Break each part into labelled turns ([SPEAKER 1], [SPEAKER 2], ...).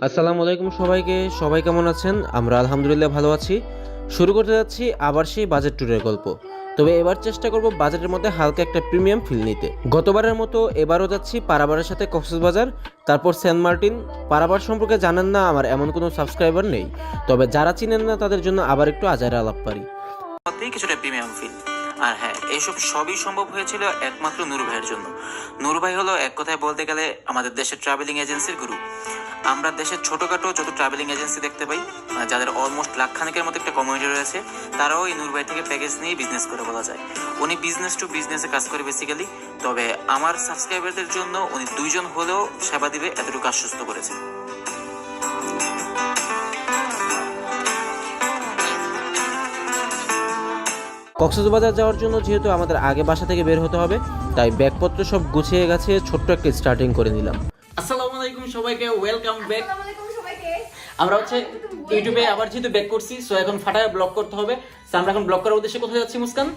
[SPEAKER 1] আসসালামু আলাইকুম সবাইকে। সবাই কেমন আছেন? আমরা আলহামদুলিল্লাহ ভালো আছি। শুরু করতে যাচ্ছি আবার সেই বাজেট ট্যুরের গল্প। তবে এবার চেষ্টা করব বাজেটের মধ্যে হালকা একটা প্রিমিয়াম ফিল নিতে। গতবারের মতো এবারও যাচ্ছি পারাবারের সাথে কক্সবাজার, তারপর সেন্ট মার্টিন। পারাবার সম্পর্কে জানেন না আমার এমন কোনো সাবস্ক্রাইবার নেই, তবে যারা চিনেন না তাদের জন্য আবার একটু আজারে আলাপ পারি।
[SPEAKER 2] কিছুটা প্রিমিয়াম ফিল। আর হ্যাঁ, এইসব সবই সম্ভব হয়েছিল একমাত্র নূর ভাইয়ের জন্য। নূর ভাই হলো এক কথায় বলতে গেলে আমাদের দেশের ট্রাভেলিং এজেন্সির গুরু। আমরা দেশের ছোটখাটো যত ট্রাভেলিং এজেন্সি দেখতে পাই, যাদের অলমোস্ট লাখখানেকের মতো একটা কমিউনিটি রয়েছে, তারাও এই নূর ভাই থেকে প্যাকেজ নিয়ে বিজনেস করে বলা যায়। উনি বিজনেস টু বিজনেসে কাজ করে বেসিক্যালি। তবে আমার সাবস্ক্রাইবারদের জন্য উনি 2 জন হলেও সেবা দিবে এতটুকু আশ্বস্ত করেছে।
[SPEAKER 1] কক্সবাজার যাওয়ার জন্য যেহেতু আমাদের আগে বাসা থেকে বের হতে হবে, তাই ব্যাগপত্র সব গুছিয়ে গেছে, ছোট্ট একটা স্টার্টিং করে নিলাম।
[SPEAKER 2] আসসালামু আলাইকুম সবাইকে, ওয়েলকাম ব্যাক।
[SPEAKER 3] আসসালামু আলাইকুম সবাইকে।
[SPEAKER 2] আমরা হচ্ছে ইউটিউবে আবার যেহেতু ব্যাক করছি, সো এখন ফাটায় ব্লগ করতে হবে। সো আমরা এখন ব্লগ করার উদ্দেশ্যে কোথায় যাচ্ছি মুস্কান?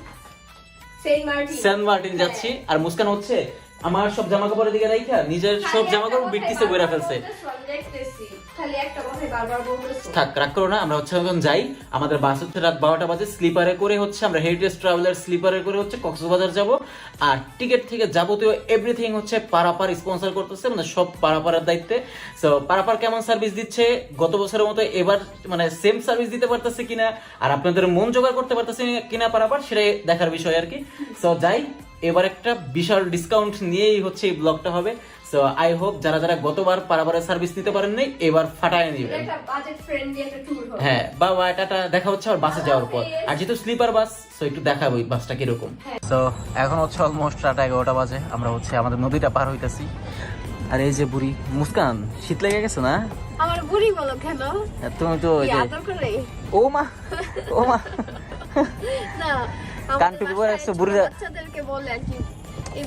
[SPEAKER 2] সেন্ট মার্টিন যাচ্ছি। আর মুস্কান হচ্ছে আমার সব জামা কাপড়ের দিকে রাইখা নিজের সব জামা কাপড় বিটকিসে বইরা ফেলছে।
[SPEAKER 3] খালি একটা কথাই বারবার বলতেছো।
[SPEAKER 2] থাক, রাগ করো না। আমরা হচ্ছে এখন যাই। আমাদের বাস হচ্ছে রাত 12টা বাজে। স্লিপারে করে হচ্ছে আমরা হেরিটেজ ট্রাভেলার স্লিপারে করে হচ্ছে কক্সবাজার যাব। আর টিকিট থেকে যাবতীয় এভরিথিং হচ্ছে পারাপার স্পন্সর করতেছে, মানে সব পারাপারের দায়িত্বে। সো পারাপার কেমন সার্ভিস দিচ্ছে, গত বছরের মতো এবার মানে সেম সার্ভিস দিতে পারতেছে কিনা, আর আপনাদের মন জোগাড় করতে পারতেছে কিনা পারাপার, সেটাই দেখার বিষয় আর কি। সো যাই, এবার একটা বিশাল ডিসকাউন্ট নিয়েই হচ্ছে এই ব্লগটা হবে। সো আই হোপ যারা যারা গতবার পারাবারের সার্ভিস নিতে পারেন নাই, এবার ফাটায় নিবেন।
[SPEAKER 3] একটা বাজেট ফ্রেন্ডলি একটা ট্যুর হবে।
[SPEAKER 2] হ্যাঁ, বাবা এটা দেখা হচ্ছে আর বাসে যাওয়ার পর। আর যেহেতু স্লিপার বাস, সো একটু দেখাবো এই বাসটা কিরকম। তো এখন হচ্ছে অলমোস্ট রাত 11টা বাজে। আমরা হচ্ছে আমাদের নদীটা পার হইতাছি। আর এই যে বুড়ি মুস্কান, শীত লেগে গেছে না?
[SPEAKER 3] আমার বুড়ি বলো কেন?
[SPEAKER 2] তুমি তো ওই যে
[SPEAKER 3] আদর করে।
[SPEAKER 2] ও মা ও মা
[SPEAKER 3] না,
[SPEAKER 2] কান টুপি পরে আসছো বুড়িরা।
[SPEAKER 3] বাচ্চাদেরকে বলে আর কি, এই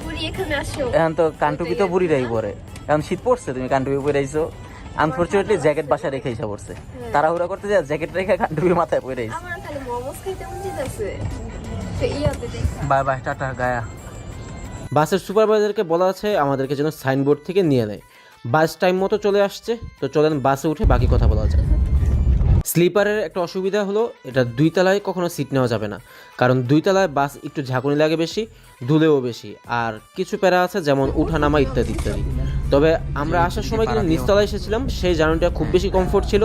[SPEAKER 3] বুড়ি এখানে আসো।
[SPEAKER 2] এখন তো কানটুপি তো বুড়িরাই পরে। এখন শীত পড়ছে, তুমি কানটুপি পরে আইছো। আনফরচুনেটলি জ্যাকেট বাসায় রেখে এসে পড়ছে। তাড়াহুড়া করতে যায়, জ্যাকেট রেখে কানটুপি মাথায় পরে আইছে।
[SPEAKER 3] আমার খালি মোমোস খাইতে মন চাইতেছে। তো ইয়াতে দেখ।
[SPEAKER 2] বাই বাই, টাটা গায়া।
[SPEAKER 1] বাসের সুপারভাইজারকে বলা আছে আমাদেরকে যেন সাইনবোর্ড থেকে নিয়ে নেয়। বাস টাইম মতো চলে আসছে, তো চলেন বাসে উঠে বাকি কথা বলা যায়। স্লিপারের একটা অসুবিধা হলো, এটা 2 তলায় কখনো সিট নেওয়া যাবে না, কারণ 2 তলায় বাস একটু ঝাঁকুনি লাগে বেশি, ধুলেও বেশি, আর কিছু প্যারা আছে যেমন উঠানামা ইত্যাদি ইত্যাদি। তবে আমরা আসার সময় কিন্তু নিচতলায় এসেছিলাম, সেই জার্নিটা খুব বেশি কমফোর্ট ছিল।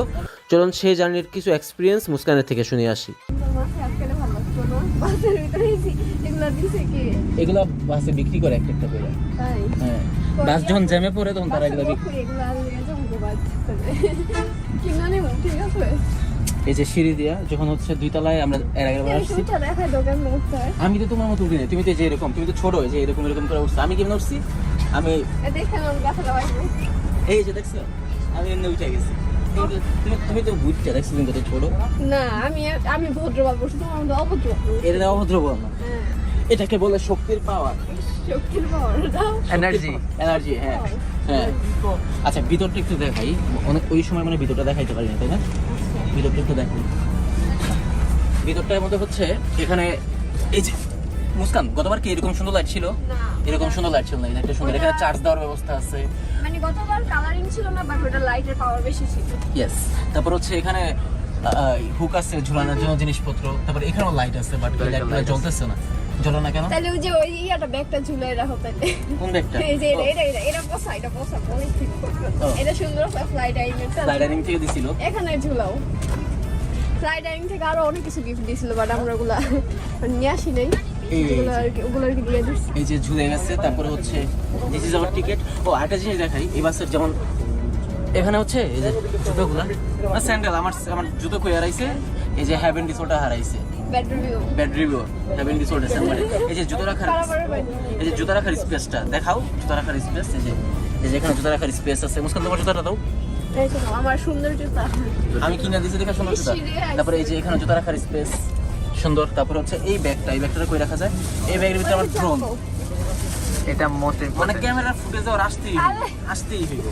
[SPEAKER 1] চলুন সেই জার্নির কিছু এক্সপিরিয়েন্স মুস্কানের থেকে শুনে আসি।
[SPEAKER 3] মাথায় আটকালে ভালো লাগতো না। বাসের ভিতরে এগুলা দিছে কি?
[SPEAKER 2] এগুলা বাসে বিক্রি করে একটা একটা করে।
[SPEAKER 3] তাই।
[SPEAKER 2] হ্যাঁ, বাস যখন জ্যামে পড়ে তখন তারা এগুলা বিক্রি।
[SPEAKER 3] এগুলা আনলে জমতে পারছে। কিনা নেব, ঠিক আছে?
[SPEAKER 2] এই যে সিঁড়ি দিয়া যখন হচ্ছে 2 তলায় আমরা এর আগে আসছি।
[SPEAKER 3] এটা দেখায় দোকান মুখটা।
[SPEAKER 2] আমি তো তোমার মতো উঠি না, তুমি তো যে এরকম, তুমি তো ছোট, এই যে এরকম এরকম করে উঠছি। আমি কেমন উঠছি? আমি
[SPEAKER 3] দেখে আমার ব্যথাটা বাড়বে।
[SPEAKER 2] এই যে দেখছো, আমি এমনি উঠে গেছি। কিন্তু তুমি তো বুঝতে দেখছো, তুমি কত ছোট।
[SPEAKER 3] না, আমি ভদ্রবাল বসে, তোমার মধ্যে অভদ্র।
[SPEAKER 2] এটা অভদ্র বল না,
[SPEAKER 3] হ্যাঁ,
[SPEAKER 2] এটাকে বলে শক্তির পাওয়ার,
[SPEAKER 3] শক্তির পাওয়ার দাও।
[SPEAKER 2] এনার্জি। হ্যাঁ হ্যাঁ। আচ্ছা, ভিতরটা একটু দেখাই। অনেক ওই সময় মানে ভিতরটা দেখাইতে পারি না, তাই না? ভিতরটা একটু দেখাই। ভিতরটার মধ্যে হচ্ছে এখানে এই যে মুস্কান, গতবার কি এরকম সুন্দর লাইট ছিল?
[SPEAKER 3] না,
[SPEAKER 2] এরকম সুন্দর লাইট ছিল না, এটা একটা সুন্দর। এখানে চার্জ দেওয়ার ব্যবস্থা আছে।
[SPEAKER 3] মানে গতবার কালারিং ছিল না, বাট ওটা লাইটের পাওয়ার বেশি ছিল।
[SPEAKER 2] ইয়েস। তারপর হচ্ছে এখানে হুক আছে ঝুলানোর জন্য জিনিসপত্র। তারপর এখানেও লাইট আছে, বাট লাইটগুলো জ্বলতেছে না। জ্বলে না কেন?
[SPEAKER 3] তাহলে ওই যে ওই ইয়াটা ব্যাগটা ঝুলাই রাখো তাহলে।
[SPEAKER 2] কোন ব্যাগটা?
[SPEAKER 3] এই যে এটা বসা অনেক ঠিক। এটা সুন্দর ফ্লাই
[SPEAKER 2] ডাইনিং থেকে দিছিল।
[SPEAKER 3] এখানে ঝুলাও। ফ্লাই ডাইনিং থেকে আরো অনেক কিছু গিফট দিয়েছিল, বাট আমরা ওগুলা নিয়ে আসি নাই। ওগুলো আর কি দিয়ে দিচ্ছি।
[SPEAKER 2] এই যে ঝুলে গেছে। তারপরে হচ্ছে দিস ইজ আওয়ার টিকেট। ও একটা জিনিস দেখাই, এই বাসের যেমন এখানে হচ্ছে এই যে জুতোগুলো, স্যান্ডেল, আমার জুতো কই হারাইছে। এই যে হ্যাভেন ডিসোটা হারাইছে। ব্যাড রিভিউ হ্যাভেন ডিসোটা স্যান্ডেল। এই যে জুতো রাখার, এই যে জুতো রাখার স্পেসটা দেখাও। জুতো রাখার স্পেস, এই যে এখানে জুতো রাখার স্পেস আছে। মুস্কান, তোমার জুতাটা দাও।
[SPEAKER 3] আমার সুন্দর জুতা
[SPEAKER 2] আমি কিনে দিয়েছি দেখা সুন্দর জুতা। তারপরে এই যে এখানে জুতো রাখার স্পেস সুন্দর। তারপরে হচ্ছে এই ব্যাগটা কই রাখা যায়। এই ব্যাগের ভিতরে আমার ড্রোন, এটা মোটে মানে ক্যামেরার ফুটেজ আর আসতেই হইব।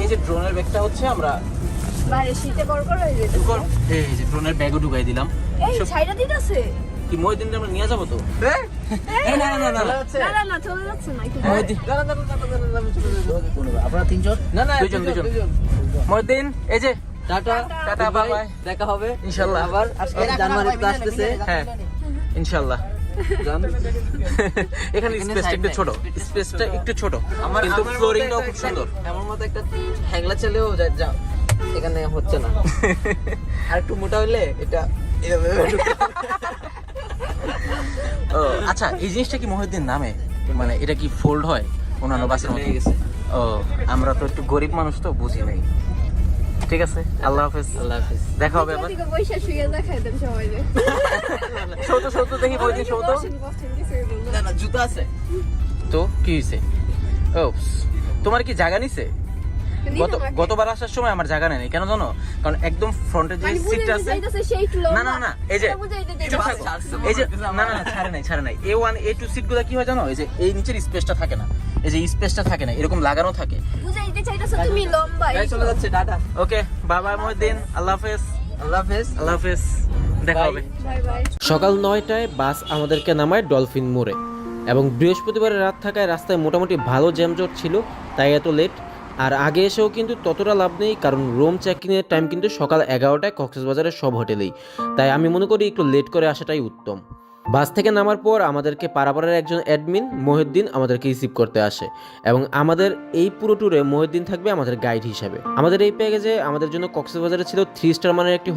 [SPEAKER 2] এই যে ড্রোনের ব্যাগটা হচ্ছে আমরা
[SPEAKER 3] বাইরে শীতে করকর হয়ে যেত।
[SPEAKER 2] এই যে ড্রোনের ব্যাগও ঢুকাই দিলাম।
[SPEAKER 3] এই ছাইটা দিতেছে।
[SPEAKER 2] কি মহিউদ্দিনকে আমরা নিয়ে যাবো তো? এই না না না না
[SPEAKER 3] না না চলে যাচ্ছে না একটু
[SPEAKER 4] আপনারা তিনজন? না না
[SPEAKER 2] দুজন মহিউদ্দিন এই যে
[SPEAKER 4] টাটা
[SPEAKER 2] টাটা বাই বাই
[SPEAKER 4] দেখা হবে
[SPEAKER 2] ইনশাআল্লাহ
[SPEAKER 4] আবার আজকে জানুয়ারিতে আসতেছে
[SPEAKER 2] হ্যাঁ ইনশাআল্লাহ এখানে স্পেসটা একটু ছোট স্পেসটা একটু ছোট কিন্তু ফ্লোরিংটাও খুব সুন্দর
[SPEAKER 4] আমার মতো একটা হ্যাংলা ছেলেও যা এখানে হচ্ছে না আর একটু মোটা হইলে এটা
[SPEAKER 2] ও আচ্ছা এই জিনিসটা কি মহিউদ্দিন নামে মানে এটা কি ফোল্ড হয় অন্যান্য বাসের মতো
[SPEAKER 4] হয়ে গেছে।
[SPEAKER 2] ও আমরা তো একটু গরিব মানুষ তো বুঝি নাই ঠিক আছে আল্লাহ হাফেজ
[SPEAKER 4] আল্লাহ হাফিজ
[SPEAKER 2] দেখা হবে আবার
[SPEAKER 3] থেকে বৈশা শুয়ে দেখাই দেন সবাই যে
[SPEAKER 2] সৌত দেখি মহিউদ্দিন সৌত
[SPEAKER 4] না না জুতা আছে
[SPEAKER 2] তো কি হয়েছে ও তোমার কি জায়গা নিছে গতবার আসার সময় আমার জায়গা নেই কেন জানো কারণ একদম ফ্রন্টে যে সিটটা আছে না না না এই যে এই যে না না ছাড়ে নাই A1 A2 সিটগুলো কি হয় জানো এই যে এই নিচের স্পেসটা থাকে না এই যে স্পেসটা থাকে না এরকম লাগানো থাকে
[SPEAKER 3] বুঝাইতে চাইতাছো তুমি লম্বা
[SPEAKER 4] এই চলে যাচ্ছে tata
[SPEAKER 2] okay bye bye Mohiuddin আল্লাহ হাফেজ
[SPEAKER 4] আল্লাহ হাফেজ
[SPEAKER 2] আল্লাহ হাফেজ দেখা হবে
[SPEAKER 3] বাই বাই
[SPEAKER 1] সকাল 9টায় বাস আমাদেরকে নামায় ডলফিন মোড়ে এবং বৃহস্পতিবারের রাত থাকায় রাস্তায় মোটামুটি ভালো জ্যামজট ছিল তাই এত লেট আর আগে এসেও কিন্তু ততটা লাভ নেই কারণ রুম চেকিংয়ের টাইম কিন্তু সকাল 11টায় কক্সবাজারের সব হোটেলেই তাই আমি মনে করি একটু লেট করে আসাটাই উত্তম বাস থেকে নামার পর আমাদেরকে পারাপাড়ার একজন অ্যাডমিন মহিউদ্দিন আমাদেরকে রিসিভ করতে আসে এবং আমাদের এই পুরো ট্যুরে মহিউদ্দিন থাকবে আমাদের গাইড হিসাবে আমাদের এই প্যাকেজে আমাদের জন্য কক্সবাজারে ছিল 3 স্টার মানের একটি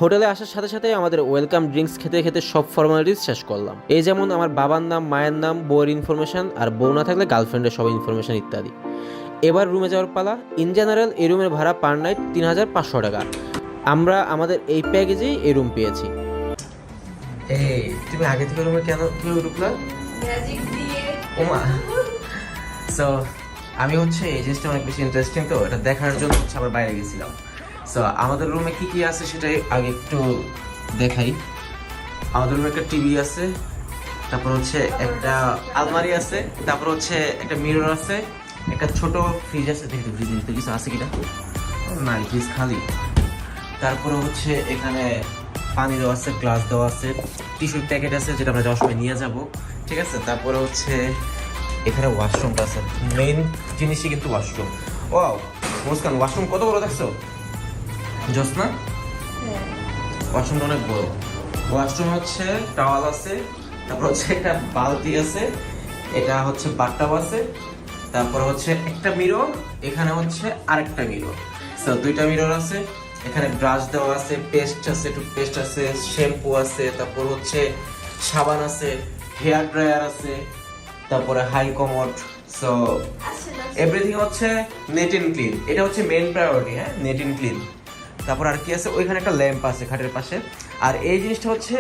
[SPEAKER 1] হোটেলে আসার সাথে সাথে আমাদের ওয়েলকাম ড্রিঙ্কস খেতে খেতে সব ফর্মালিটিস শেষ করলাম এই যেমন আমার বাবার নাম মায়ের নাম বউয়ের ইনফরমেশন আর বউ না থাকলে গার্লফ্রেন্ডের সব ইনফরমেশন ইত্যাদি এবার রুমে যাওয়ার পালা ইন জেনারেল এই রুমের ভাড়া পার নাইট 3500 টাকা আমরা আমাদের এই প্যাকেজেই এই রুম পেয়েছি এই তুমি আগে থেকে রুমে কেন কিভাবে ঢুকলা
[SPEAKER 3] ম্যাজিক দিয়ে
[SPEAKER 1] ওমা সো আমি হচ্ছে এই জিনিসটা অনেক বেশি ইন্টারেস্টিং তো এটা দেখার জন্য হচ্ছে আবার বাইরে গেছিলাম সো আমাদের রুমে কি কি আছে সেটাই আগে একটু দেখাই আমাদের রুমে একটা টিভি আছে তারপর হচ্ছে একটা আলমারি আছে তারপর হচ্ছে একটা মিরর আছে একটা ছোট ফ্রিজ আছে দেখি ফ্রিজের ভিতরে কিছু আছে কিনা না ফ্রিজ খালি তারপরে হচ্ছে এখানে পানি দেওয়া আছে গ্লাস দেওয়া আছে টিস্যুর প্যাকেট আছে যেটা আমরা যাওয়ার সময় নিয়ে যাব ঠিক আছে তারপরে হচ্ছে এখানে ওয়াশরুমটা আছে মেইন জিনিসই কিন্তু ওয়াশরুম ওয়াও মুস্কান ওয়াশরুম কত বড় দেখছো জোসনা ওয়াশরুমটা অনেক বড় ওয়াশরুম হচ্ছে টাওয়াল আছে তারপর হচ্ছে একটা বালতি আছে এটা হচ্ছে বাথটাব আছে তারপর হচ্ছে একটা মিরর এখানে হচ্ছে আরেকটা মিরর সো দুইটা মিরর আছে এখানে ব্রাশ দেওয়া আছে পেস্ট আছে টুথপেস্ট আছে শ্যাম্পু আছে তারপর হচ্ছে সাবান আছে হেয়ার ড্রায়ার আছে তারপরে হাই কমোড সো এভরিথিং হচ্ছে নেট এন্ড ক্লিন এটা হচ্ছে মেইন প্রায়োরিটি হ্যাঁ নেট এন্ড ক্লিন তারপর আর কি আছে ওইখানে একটা ল্যাম্প আছে খাটের পাশে আর এই জিনিসটা হচ্ছে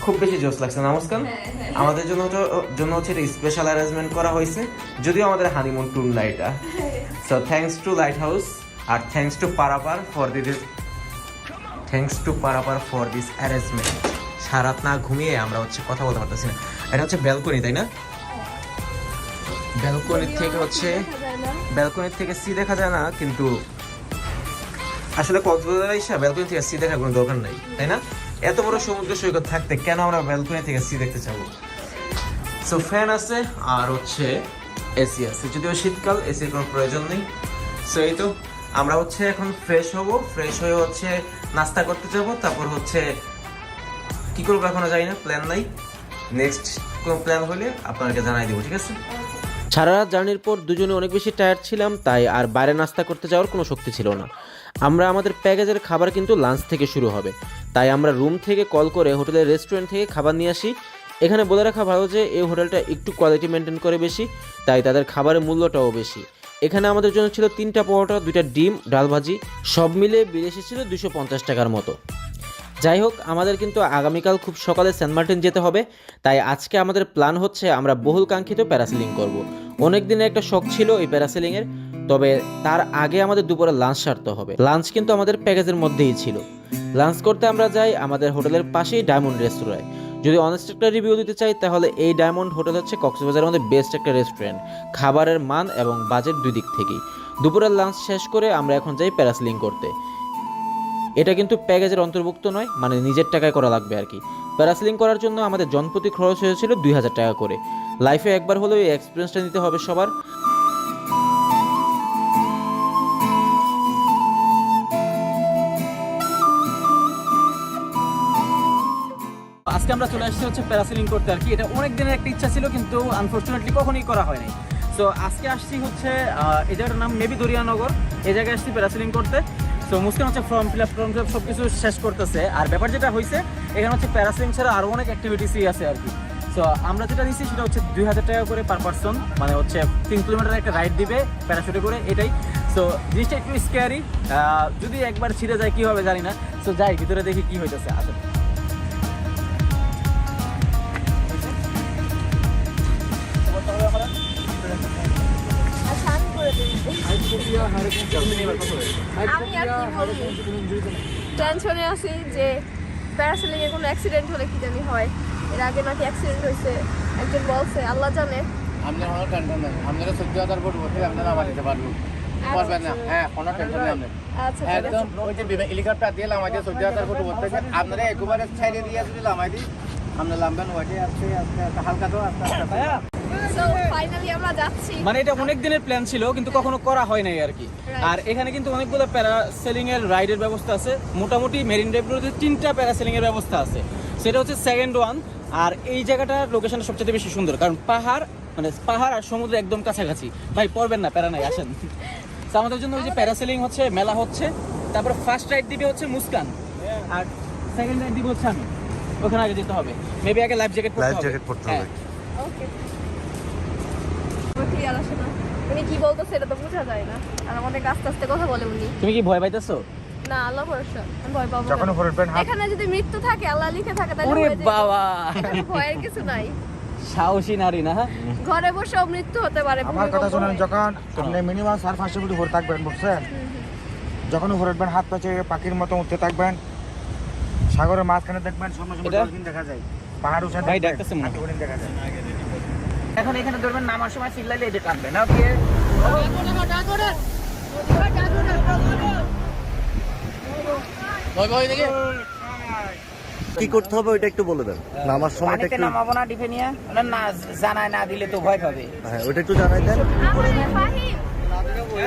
[SPEAKER 1] খুব বেশি জোস লাগছে না মুস্কান আমাদের জন্য হচ্ছে এটা স্পেশাল অ্যারেঞ্জমেন্ট করা হয়েছে যদিও আমাদের হানিমুন ট্যুর না এটা so thanks to lighthouse আর thanks to Parapar for this arrangement সারাত না ঘুমিয়ে আমরা হচ্ছে কথা বলতে পারতেছি না এটা হচ্ছে ব্যালকনি তাই না ব্যালকনির থেকে সি দেখা যায় না কিন্তু আসলে কক্সবাজার এসে ব্যালকনি থেকে সি দেখার কোনো দরকার নাই তাই না এত বড় সমুদ্র সৈকত থাকতে কেন আমরা ব্যালকনি থেকে সি দেখতে চাবো সো ফ্যান আছে আর হচ্ছে এসি আছে যদিও শীতকাল এসির কোনো প্রয়োজন নেই সো এই তো আমরা হচ্ছে এখন ফ্রেশ হয়ে হচ্ছে নাস্তা করতে যাব তারপর হচ্ছে কি করবো এখনো জানি না প্ল্যান নাই নেক্সট কোনো প্ল্যান হলে আপনাকে জানাই দেবো ঠিক আছে সারা রাত জার্নির পর দুজনে অনেক বেশি টায়ার্ড ছিলাম তাই আর বাইরে নাস্তা করতে যাওয়ার কোনো শক্তি ছিল না আমরা আমাদের প্যাকেজের খাবার কিন্তু লাঞ্চ থেকে শুরু হবে তাই আমরা রুম থেকে কল করে হোটেলের রেস্টুরেন্ট থেকে খাবার নিয়ে আসি এখানে বলে রাখা ভালো যে এই হোটেলটা একটু কোয়ালিটি মেনটেন করে বেশি তাই তাদের খাবারের মূল্যটাও বেশি এখানে আমাদের জন্য ছিল 3টা পরোটা 2টা ডিম ডাল ভাজি সব মিলে বিল এসেছিল 250 টাকার মতো যাই হোক আমাদের কিন্তু আগামীকাল খুব সকালে সেন্ট মার্টিন যেতে হবে তাই আজকে আমাদের প্ল্যান হচ্ছে আমরা বহুল কাঙ্ক্ষিত প্যারাসেলিং করব অনেক দিনের একটা শখ ছিল এই প্যারাসেলিংয়ের তবে তার আগে আমাদের দুপুরে লাঞ্চ সারতে হবে লাঞ্চ কিন্তু আমাদের প্যাকেজের মধ্যেই ছিল লাঞ্চ করতে আমরা যাই আমাদের হোটেলের পাশেই ডায়মন্ড রেস্তোরাঁয় যদি অনেস্ট একটা রিভিউ দিতে চাই তাহলে এই ডায়মন্ড হোটেল হচ্ছে কক্সবাজারের মধ্যে বেস্ট একটা রেস্টুরেন্ট খাবারের মান এবং বাজেট দুই দিক থেকেই দুপুরের লাঞ্চ শেষ করে আমরা এখন যাই প্যারাসেলিং করতে এটা কিন্তু প্যাকেজের অন্তর্ভুক্ত নয় মানে নিজের টাকায় করা লাগবে আর কি প্যারাসেলিং করার জন্য আমাদের জনপ্রতি খরচ হয়েছিল 2000 টাকা করে। লাইফে একবার হলেও এই এক্সপিরিয়েন্সটা নিতে হবে সবার।
[SPEAKER 5] আজকে আমরা চলে আসছি হচ্ছে প্যারাসেলিং করতে আর কি। এটা অনেক দিনের একটা ইচ্ছা ছিল, কিন্তু আনফরচুনেটলি কখনোই করা হয় নাই। সো আজকে আসছি হচ্ছে এই জায়গাটার নাম মেবি দরিয়ানগর, এই জায়গায় আসছি প্যারাসেলিং করতে। সো মুসকান হচ্ছে ফর্ম ফিল আপ সব কিছু শেষ করতেছে। আর ব্যাপার যেটা হয়েছে, এখানে হচ্ছে প্যারাসেলিং ছাড়া আরও অনেক অ্যাক্টিভিটিসই আছে আর কি। সো আমরা যেটা দিচ্ছি সেটা হচ্ছে 2000 টাকা করে পার পারসন, মানে হচ্ছে 3 কিলোমিটার একটা রাইড দিবে প্যারাশুটে করে, এটাই। সো জিনিসটা একটু স্ক্যারি, যদি একবার ছিঁড়ে যায় কী হবে জানি না। সো যাই ভিতরে দেখি কী হইতেছে আসলে।
[SPEAKER 3] আচ্ছা, আমি করে দিই। আমি আর কি বলবো, টেনশনে আছি যে প্যারাসেলিং এ কোনো অ্যাক্সিডেন্ট হলে কি জানি হয়। এর আগে নাকি অ্যাক্সিডেন্ট হয়েছে, একজন বলছে, আল্লাহ জানে।
[SPEAKER 6] আমাদের কোনো টেনশন নেই, আমাদের 14,000 ফুট বসে আপনারা আমার দিতে পারবো, পারবেন না? হ্যাঁ, কোনো টেনশন নেই আমাদের।
[SPEAKER 3] আচ্ছা, ঠিক আছে।
[SPEAKER 6] একদম ওই যে হেলিকপ্টার দিয়ে আমাদের 14,000 ফুট বসতে আপনারা একবারে ছাইড়ে দিয়ে যদি লামাই দিই, আমরা লামবেন ওইটি আস্তে আস্তে আস্তে হালকা তো আস্তে আস্তে।
[SPEAKER 3] সো ফাইনালি আমরা যাচ্ছি।
[SPEAKER 5] মানে এটা অনেক দিনের প্ল্যান ছিল, কিন্তু কখনো করা হয় নাই আর কি। আর এখানে কিন্তু অনেকগুলো প্যারাসেলিং এর রাইডের ব্যবস্থা আছে। মোটামুটি মেরিন ড্রাইভগুলোতে 3টা প্যারাসেলিং এর ব্যবস্থা আছে, সেটা হচ্ছে সেকেন্ড ওয়ান। আর এই জায়গাটার লোকেশনটা সবচেয়ে বেশি সুন্দর, কারণ পাহাড় আর সমুদ্র একদম কাছাকাছি। ভাই পড়বেন না, প্যারা নাই, আসেন। তো আমাদের জন্য ওই যে প্যারাসেলিং হচ্ছে, মেলা হচ্ছে, তারপর ফার্স্ট রাইড দিবে হচ্ছে মুস্কান, আর সেকেন্ড রাইড দিবে হচ্ছে আমি। ওখানে আগে যেতে হবে, মেবি আগে লাইফ জ্যাকেট পরতে হবে।
[SPEAKER 3] ওকে, ক্লিয়ার আসে না, উনি কি বলতেছে এটা তো বোঝা যায় না। আর আমাদের আস্তে আস্তে কথা বলে উনি।
[SPEAKER 5] তুমি কি ভয় পাইতেছো?
[SPEAKER 3] না, আল্লাহ ভরসা, আমি ভয় পাবো
[SPEAKER 6] যখন
[SPEAKER 3] না।
[SPEAKER 6] উঠবেন
[SPEAKER 3] এখানে যদি মৃত্যু থাকে, আল্লাহ লিখে থাকে, তাহলে
[SPEAKER 5] ওরে
[SPEAKER 3] হয়ে যায়।
[SPEAKER 5] বাবা,
[SPEAKER 3] এখানে ভয়ের কিছু নাই।
[SPEAKER 5] সাহসী নারী না?
[SPEAKER 3] ঘরে বসেও মৃত্যু হতে পারে।
[SPEAKER 6] আমার কথা
[SPEAKER 3] ভূমিকম্প
[SPEAKER 6] শুনেন,
[SPEAKER 3] হয়।
[SPEAKER 6] যখন আপনি মিনিমাম 4-5 ফুট উপরে থাকবেন, বুঝছেন? যখন উপরে উঠবেন, হাত পাশে পাখির মতো উঠতে থাকবেন, সাগরের মাঝখানে দেখবেন, সামনে সামনে
[SPEAKER 5] এটা?
[SPEAKER 6] ডলফিন দেখা যায়, পাহাড় উঠে
[SPEAKER 5] ভাই ডাকতেছে মনে হয়।
[SPEAKER 6] দেখা যায়।
[SPEAKER 4] এখন এখানে ধরবেন, নামার সময় চিল্লাইলে এটা টানবে না। ওকে,
[SPEAKER 7] কি করতে হবে ওইটা একটু বলে দেন, নামার সময়টা
[SPEAKER 4] পানিতে
[SPEAKER 7] একটু।
[SPEAKER 4] নামাবো না ডিপে নিয়ে, না জানায় না দিলে তো ভয় পাবে।
[SPEAKER 7] হ্যাঁ, ওইটা একটু জানাই দেন।
[SPEAKER 3] আমাদের ফাহিম,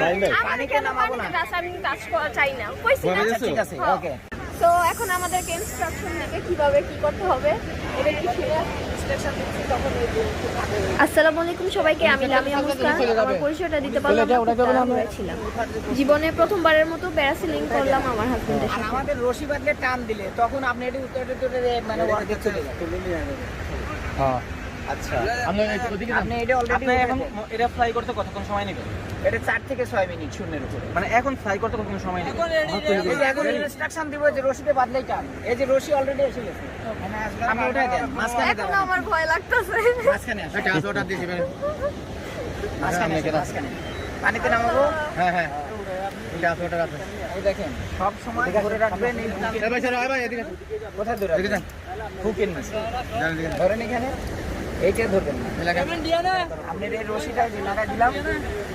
[SPEAKER 7] তাইলে
[SPEAKER 3] আমাদের কেন
[SPEAKER 4] নামাবো না?
[SPEAKER 3] পানিতে টাচ, আমি টাচ করা চাই না, কইছি না।
[SPEAKER 5] আচ্ছা,
[SPEAKER 4] ঠিক আছে,
[SPEAKER 3] হ্যাঁ।
[SPEAKER 4] ওকে।
[SPEAKER 3] তো এখন আমাদেরকে ইনস্ট্রাকশন দিবে কিভাবে কি করতে হবে। এটা কি ছিল ইনস্ট্রাকশন দিচ্ছি তখন ওই যে। আসসালামু আলাইকুম সবাইকে, আমি লামিয়া মুস্কান। আমার পরিচয়টা দিতে পারলাম না, খুব তাড়াহুড়োয় ছিলাম। জীবনে প্রথমবার মতো প্যারাসেলিং করলাম আমার হাজবেন্ডের
[SPEAKER 4] আর
[SPEAKER 3] সাথে।
[SPEAKER 4] আমাদের রশি বাঁধলে টান দিলে তখন আপনি এটা উত্তরে মানে অর্ধেক চলে যাবে।
[SPEAKER 5] আচ্ছা,
[SPEAKER 4] আপনি এটা
[SPEAKER 5] আপনি
[SPEAKER 4] অলরেডি
[SPEAKER 5] এখন এটা ফ্লাই করতে কতক্ষণ সময় নেবে?
[SPEAKER 4] এটা 4 থেকে 6 মিনিট শূন্যের উপরে।
[SPEAKER 5] মানে এখন ফ্লাই করতে কতক্ষণ সময় নেবে?
[SPEAKER 4] এই যে এখন ইনস্ট্রাকশন দিব যে রশিতে বাঁধলেই টান। এই যে রশি অলরেডি এসে গেছে, আপনি উঠাই দেন, মাঝখানে
[SPEAKER 3] এখন
[SPEAKER 4] দাঁড়ান,
[SPEAKER 3] আমার ভয় লাগতেছে।
[SPEAKER 4] মাঝখানে আসেন,
[SPEAKER 6] টাচ ওটা দিয়ে দিবেন।
[SPEAKER 4] মাঝখানে আসেন, মাঝখানে। পানিতে নামাবো।
[SPEAKER 6] হ্যাঁ হ্যাঁ, টাচ ওটা রাখবেন।
[SPEAKER 4] এই দেখেন, সব সময় ধরে রাখবেন এই হুকের।
[SPEAKER 6] এই ভাই স্যার, ভাই এদিকে
[SPEAKER 4] কোথায় ধরে রাখবেন? হুকের নিচে ধরেন, এখানে এইটা ধরবেন না। আপনি এই রশিটা যে লাগাই দিলাম,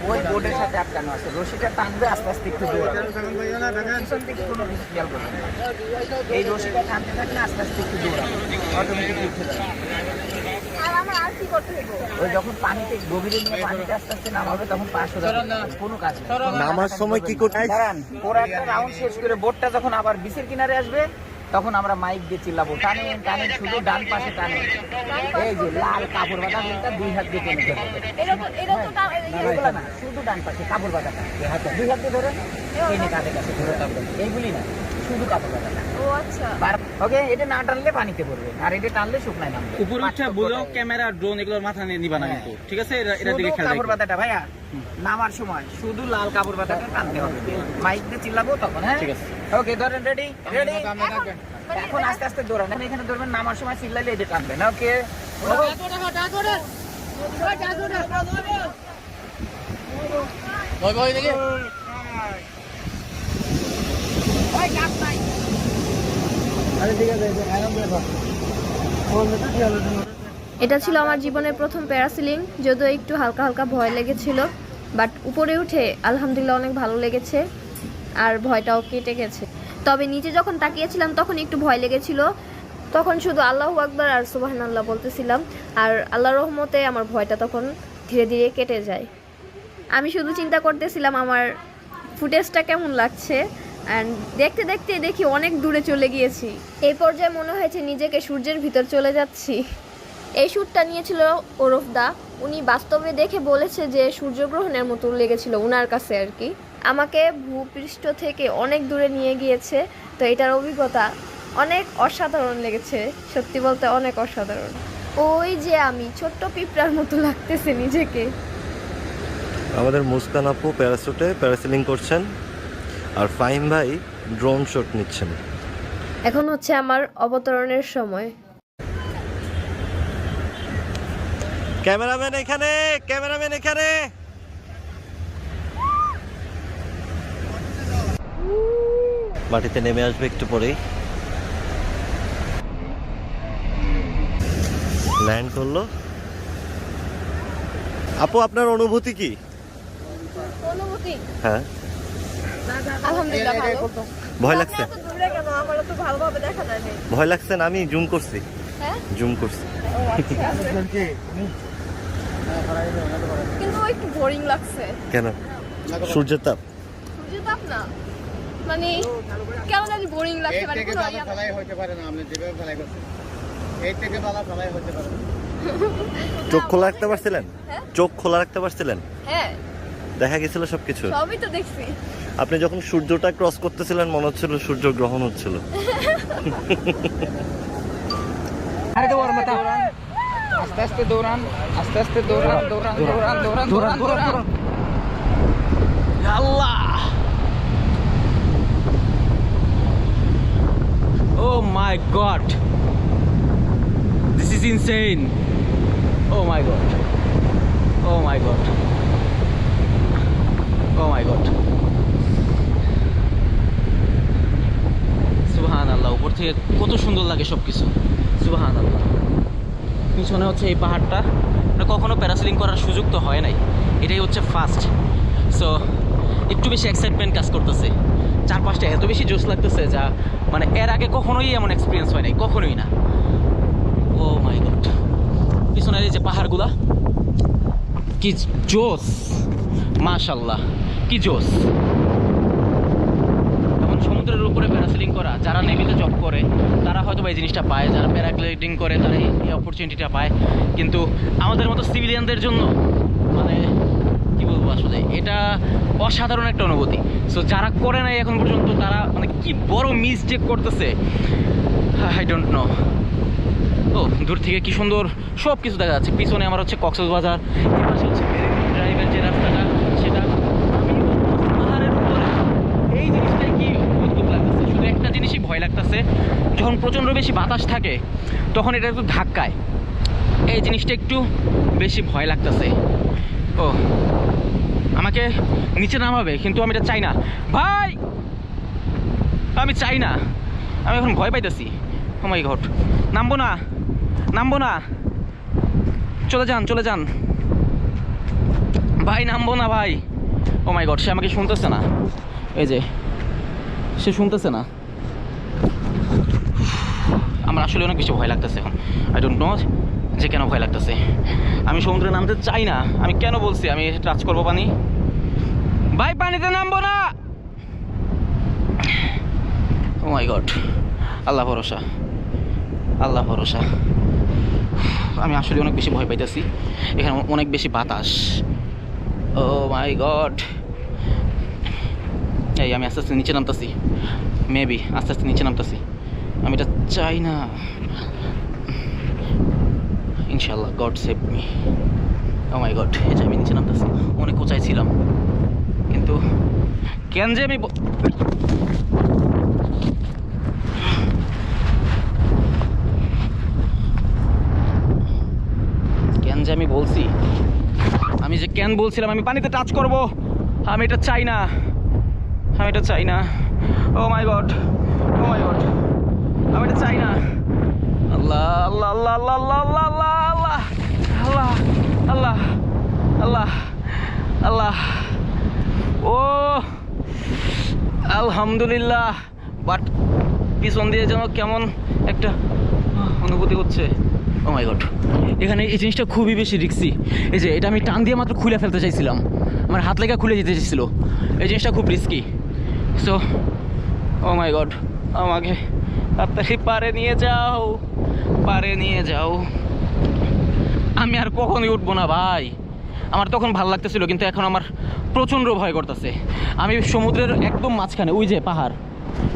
[SPEAKER 4] ওই বোর্ডের সাথে আটকানো আছে, রশিটা টানবে, আস্তে আস্তে একটু দৌড়াবে, পিছন থেকে কোনো কিছু খেয়াল করবেন না। এই রশিটা টানতে থাকলে আস্তে আস্তে একটু দৌড়াবে, অটোমেটিকলি উঠে যাবে।
[SPEAKER 3] আর আমার আর কি করতে হবে?
[SPEAKER 4] ওই যখন পানিতে গভীরে নিয়ে পানিতে আস্তে আস্তে নামাবে, তখন পা সোজা করতে হবে, কোনো কাজ নেই।
[SPEAKER 7] নামার সময় কি করতে
[SPEAKER 4] দাঁড়ান, পুরো একটা রাউন্ড শেষ করে বোটটা যখন আবার বিচের কিনারে আসবে, তখন আমরা মাইক দিয়ে চিল্লাবো, টানেন টানেন, শুধু ডান পাশে টানেন। এই যে লাল কাপড় বাঁধা কিন্তু 2 হাত দিয়ে টেনে ধরবে।
[SPEAKER 3] এটা তো
[SPEAKER 4] এইগুলা না, শুধু ডান পাশে কাপড় বাঁধাটা 2 হাত দিয়ে ধরেন, টেনে কাঁধে কাছে ধরে থাকবেন। এইগুলি না, শুধু কাপড় বাঁধাটা।
[SPEAKER 3] ও আচ্ছা।
[SPEAKER 4] ওকে, এটা না টানলে পানিতে পড়বে, আর এটা টানলে শুকনায় নামবে।
[SPEAKER 5] উপরে উঠে বুলো ক্যামেরা ড্রোন এগুলোর মাথা নিয়ে নিবা না কিন্তু, ঠিক আছে? এটা দিকে
[SPEAKER 4] শুধু
[SPEAKER 5] খেয়াল
[SPEAKER 4] কাপড়
[SPEAKER 5] রাখো।
[SPEAKER 4] বাঁধাটা ভাইয়া, নামার সময় শুধু লাল কাপড় বাঁধাটা টানতে হবে। মাইক দিয়ে চিল্লাবো তখন, হ্যাঁ
[SPEAKER 5] ঠিক আছে।
[SPEAKER 4] ওকে, ধরেন, রেডি রেডি।
[SPEAKER 3] মানে
[SPEAKER 4] এখন আস্তে আস্তে দৌড়ান, এখানে ধরবেন, নামার সময় চিল্লাইলে এটা টানবেন। ওকে,
[SPEAKER 6] ভাই ভাই এদিকে
[SPEAKER 3] এটা ছিল আমার জীবনের প্রথম প্যারাসেলিং, যদিও একটু হালকা হালকা ভয় লেগেছিল, বাট উপরে উঠে আলহামদুলিল্লাহ অনেক ভালো লেগেছে, আর ভয়টাও কেটে গেছে। তবে নিচে যখন তাকিয়েছিলাম তখন একটু ভয় লেগেছিল, তখন শুধু আল্লাহু আকবার আর সুবহানাল্লাহ বলতেছিলাম, আর আল্লাহর রহমতে আমার ভয়টা তখন ধীরে ধীরে কেটে যায়। আমি শুধু চিন্তা করতেছিলাম আমার ফুটেজটা কেমন লাগছে, অ্যান্ড দেখতে দেখতে দেখি অনেক দূরে চলে গিয়েছি। এই পর্যায়ে মনে হয়েছে নিজেকে সূর্যের ভিতর চলে যাচ্ছি। এই শ্যুটটা নিয়েছিল ওরফদা, উনি বাস্তবে দেখে বলেছে যে সূর্যগ্রহণের মতো লেগেছিল ওনার কাছে আর কি। আমাকে ভূপৃষ্ঠ থেকে অনেক দূরে নিয়ে গিয়েছে, তো এটার অভিজ্ঞতা অনেক অসাধারণ লেগেছে, সত্যি বলতে অনেক অসাধারণ। ওই যে আমি ছোট্ট পিঁপড়ার মতো লাগতেছে নিজেকে।
[SPEAKER 7] আমাদের মুস্কান আপু প্যারাসুটে প্যারাসেলিং করছেন আর ফাহিম ভাই ড্রোন শট নিচ্ছেন।
[SPEAKER 3] এখন হচ্ছে আমার অবতরণের সময়।
[SPEAKER 7] ক্যামেরাম্যান এখানে, ক্যামেরাম্যান এখানে। মাটিতে নেমে আসবে একটু পরেই। ল্যান্ড করলো। আপু আপনার অনুভূতি কি?
[SPEAKER 3] অনুভূতি
[SPEAKER 7] হ্যাঁ,
[SPEAKER 3] আলহামদুলিল্লাহ ভালো।
[SPEAKER 7] ভয় লাগছে?
[SPEAKER 3] এত দূরে কেন? আমার তো ভালোভাবে দেখা যায় না।
[SPEAKER 7] ভয় লাগছে না? আমি জুম করছি,
[SPEAKER 3] হ্যাঁ
[SPEAKER 7] জুম করছি।
[SPEAKER 3] ও আচ্ছা, কিন্তু একটু বোরিং লাগছে।
[SPEAKER 7] কেন? সূর্যের তাপ?
[SPEAKER 3] সূর্য তাপ না, মানে কেমন জানি বোরিং লাগছে। মানে কোনো
[SPEAKER 6] ফেলাই হইতে পারে না, আপনি যেভাবে ফেলাই করছেন এই থেকে ভালো ফেলাই হইতে পারে না।
[SPEAKER 7] চোখ খোলা রাখতে পারছিলেন?
[SPEAKER 3] হ্যাঁ?
[SPEAKER 7] চোখ খোলা রাখতে পারছিলেন?
[SPEAKER 3] হ্যাঁ
[SPEAKER 7] দেখা গেছিল সবকিছু?
[SPEAKER 3] সবই তো দেখছি।
[SPEAKER 7] আপনি যখন সূর্যটা ক্রস করতেছিলেন মনে হচ্ছিল সূর্য গ্রহণ হচ্ছিল।
[SPEAKER 4] আরে তো ওর মাথা আস্তে আস্তে দৌড়ান, আস্তে আস্তে দৌড়ান, দৌড়ান দৌড়ান দৌড়ান দৌড়ান দৌড়ান।
[SPEAKER 5] আল্লাহ, oh my god, this is insane, oh my god, oh my god, oh my god, সুবহানাল্লাহ। উপর থেকে কত সুন্দর লাগে সবকিছু, সুবহানাল্লাহ। পিছনে হচ্ছে এই পাহাড়টা, মানে কখনো প্যারাসেলিং করার সুযোগ তো হয় নাই, এটাই হচ্ছে ফার্স্ট। সো একটু বেশি এক্সাইটমেন্ট কাজ করতেছে, চারপাশটা এত বেশি জোশ লাগতেছে যা মানে এর আগে কখনোই এমন এক্সপিরিয়েন্স হয় নাই, কখনোই না। ও মাই গড, পিছনের এই যে পাহাড়গুলা কি জোস, মাশাল্লাহ কি জোস। এখন সমুদ্রের উপরে প্যারাসেলিং করা, যারা নেভিতে জব করে তারা হয়তো এই জিনিসটা পায়, যারা প্যারাগ্লাইডিং করে তারা এই অপরচুনিটিটা পায়, কিন্তু আমাদের মতো সিভিলিয়ানদের জন্য মানে কি বলবো, আসলে এটা অসাধারণ একটা অনুভূতি। সো যারা করে নাই এখন পর্যন্ত তারা মানে কি বড় মিস্টেক করতেছে, আই ডোন্ট নো। ও দূর থেকে কি সুন্দর সব কিছু দেখা যাচ্ছে। পিছনে আমার হচ্ছে কক্সবাজার, এই পাশে হচ্ছে মেরিন ড্রাইভের যে রাস্তাটা, সেটা পাহাড়ের উপরে। এই জিনিসটাই কি অদ্ভুত লাগতেছে। শুধু একটা জিনিসই ভয় লাগতেছে, যখন প্রচণ্ড বেশি বাতাস থাকে তখন এটা একটু ধাক্কায়, এই জিনিসটা একটু বেশি ভয় লাগতেছে। ও আমাকে নিচে নামাবে, কিন্তু আমি এটা চাই না ভাই, আমি চাই না, আমি এখন ভয় পাইতেছি। ও মাই গড, নামবো না, নামবো না, চলে যান চলে যান ভাই, নামবো না ভাই। ও মাই গড, সে আমাকে শুনতেছে না, এই যে সে শুনতেছে না। আমার আসলে অনেক বেশি ভয় লাগতেছে এখন, আই ডোন্ট নো যে কেন ভয় লাগতেছে। আমি সমুদ্রে নামতে চাই না, আমি কেন বলছি আমি টাচ করবো পানি, ভাই পানিতে নামবো না। ও মাই গড, আল্লাহ ভরসা, আল্লাহ ভরসা। আমি আসলে অনেক বেশি ভয় পাইতেছি, এখানে অনেক বেশি বাতাস। ও মাই গড, এই আমি আস্তে আস্তে নিচে নামতেছি, মেবি আস্তে আস্তে নিচে নামতেছি, আমি এটা চাই না। ইনশাল্লাহ, গড সেভ মি। ও মাই গড, এই যে আমি নিচে নামতেছি, অনেক উঁচাই ছিলাম, কিন্তু কেন যে আমি আমি বলছি, আমি যে কেন বলছিলাম আমি পানিতে টাচ করব, আমি এটা চাই না, আমি এটা চাই না। ও মাই গড, ও মাই গড, আমি এটা চাই না। আল্লাহ আল্লাহ আল্লাহ আল্লাহ আল্লাহ আল্লাহ আল্লাহ আল্লাহ আল্লাহ আল্লাহ, ও আলহামদুলিল্লাহ। বাট পিছন দিয়ে যেন কেমন একটা অনুভূতি হচ্ছে। ও মাই গড, এখানে এই জিনিসটা খুবই বেশি রিস্কি। এই যে এটা আমি টান দিয়ে মাত্র খুলে ফেলতে চাইছিলাম, আমার হাত লেগে খুলে যেতে চাইছিল। এই জিনিসটা খুব রিস্কি। সো ও মাই গড, আমাকে তাড়াতাড়ি পারে নিয়ে যাও, পারে নিয়ে যাও। আমি আর কখনোই উঠবো না ভাই। আমার তখন ভালো লাগতেছিল, কিন্তু এখন আমার প্রচণ্ড ভয় করতেছে। আমি সমুদ্রের একদম মাঝখানে, ওই যে পাহাড়,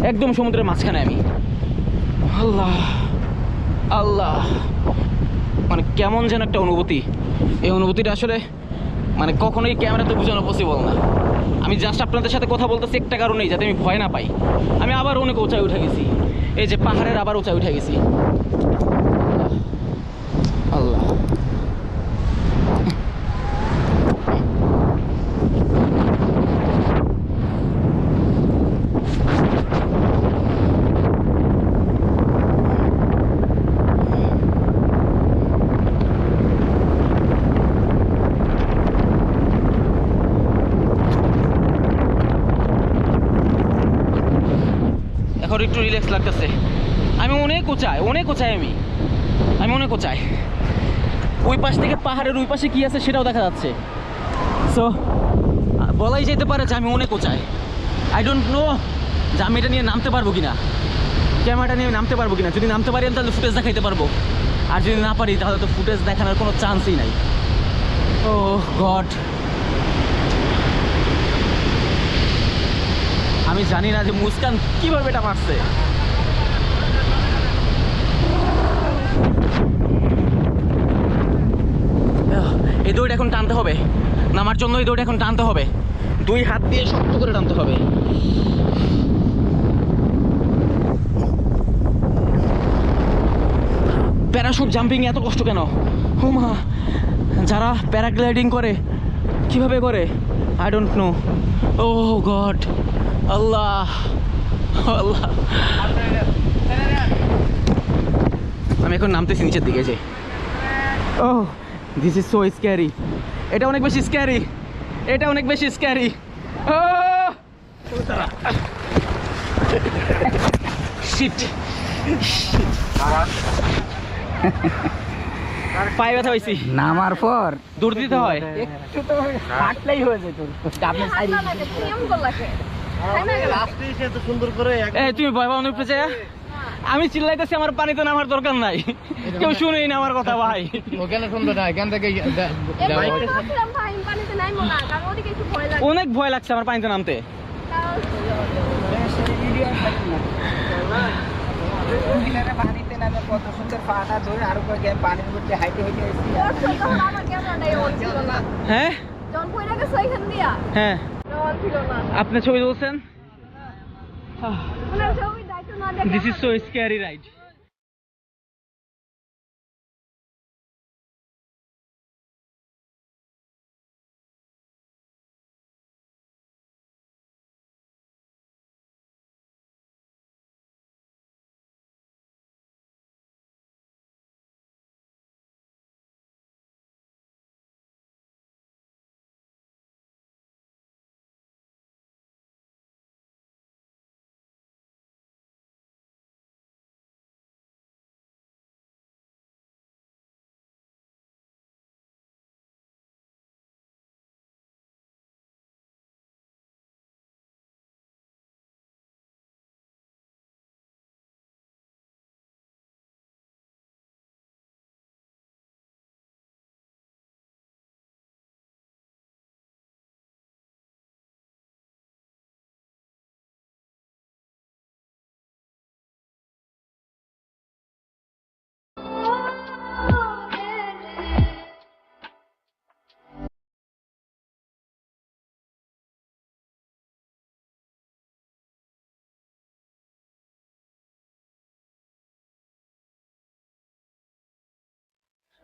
[SPEAKER 5] একদম সমুদ্রের মাঝখানে আমি। আল্লাহ আল্লাহ, মানে কেমন যেন একটা অনুভূতি। এই অনুভূতিটা আসলে মানে কখনোই ক্যামেরাতে বোঝানো পসিবল না। আমি জাস্ট আপনাদের সাথে কথা বলতেছি একটা কারণেই, যাতে আমি ভয় না পাই। আমি আবার অনেক উঁচায় উঠে গেছি, এই যে পাহাড়ের আবার উঁচায় উঠে গেছি। আল্লাহ, এখন একটু রিল্যাক্স লাগতেছে। আমি অনেক উঁচায়, অনেক উঁচায়, আমি অনেক উঁচায়। ওই পাশ থেকে পাহাড়ের ওই পাশে কি আছে সেটাও দেখা যাচ্ছে। সো বলাই যেতে পারে যে আমি অনেক উঁচায়। আই ডোন্ট নো যে আমি এটা নিয়ে নামতে পারবো কিনা, ক্যামেরাটা নিয়ে নামতে পারবো কিনা। যদি নামতে পারি তাহলে ফুটেজ দেখাইতে পারবো, আর যদি না পারি তাহলে তো ফুটেজ দেখানোর কোনো চান্সই নাই। ও গড, আমি জানি না যে মুস্কান কিভাবে এটা মারছে। এই দৌড় এখন টানতে হবে, নামার জন্য এই দৌড় এখন টানতে হবে। 2 হাত দিয়ে শক্ত করে টানতে হবে। প্যারাশুট জাম্পিং এত কষ্ট কেন? ও মা, যারা প্যারাগ্লাইডিং করে কিভাবে করে I don't know. Oh God, আল্লাহ আল্লাহ। আমি এখন নামতেছি নিচের দিকে। যে oh this is so scary, এটা অনেক বেশি স্ক্যারি, এটা অনেক বেশি স্ক্যারি। ও শিট, পায়ে ব্যথা হয়েছি।
[SPEAKER 4] নামার পর
[SPEAKER 5] দৌড় দিতে হয়।
[SPEAKER 4] একটু তো হাঁটলেই হয়ে যেত। আপনি
[SPEAKER 5] এই তুমি ভয় পাও না উপরে যায়? আমি চিল্লাইতেছি, আমার পানিতে নামার দরকার নাই, কেউ শুনেই না আমার কথা ভাই। অনেক ভয় লাগছে আমার পানিতে নামতে।
[SPEAKER 4] পানিতে নামে কত সুন্দর পাটা ধরে আরো কয়েক পানির মধ্যে হাইটে হেঁটে এসেছি।
[SPEAKER 5] হ্যাঁ হ্যাঁ, আপনি ছবি তুলছেন। This is so scary ride.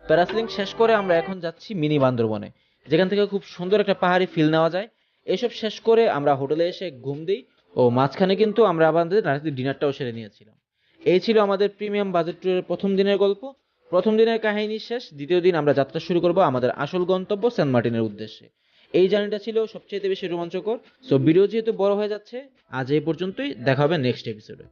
[SPEAKER 1] Parasailing শেষ করে আমরা এখন যাচ্ছি মিনি বান্দরবনে, যেখান থেকে খুব সুন্দর একটা পাহাড়ি ফিল নেওয়া যায়। এসব শেষ করে আমরা হোটেলে এসে ঘুম দিই, ও মাঝখানে কিন্তু আমরা আমাদের রাতের ডিনারটাও সেরে নিয়েছিলাম। এই ছিল আমাদের প্রিমিয়াম বাজেট ট্যুরের প্রথম দিনের গল্প। প্রথম দিনের কাহিনী শেষ, দ্বিতীয় দিন আমরা যাত্রা শুরু করব আমাদের আসল গন্তব্য সেন্ট মার্টিনের উদ্দেশ্যে। এই জার্নিটা ছিল সবচেয়ে বেশি রোমাঞ্চকর। সো ভিডিও যেহেতু বড় হয়ে যাচ্ছে, আজ এই পর্যন্তই, দেখা হবে নেক্সট এপিসোডে।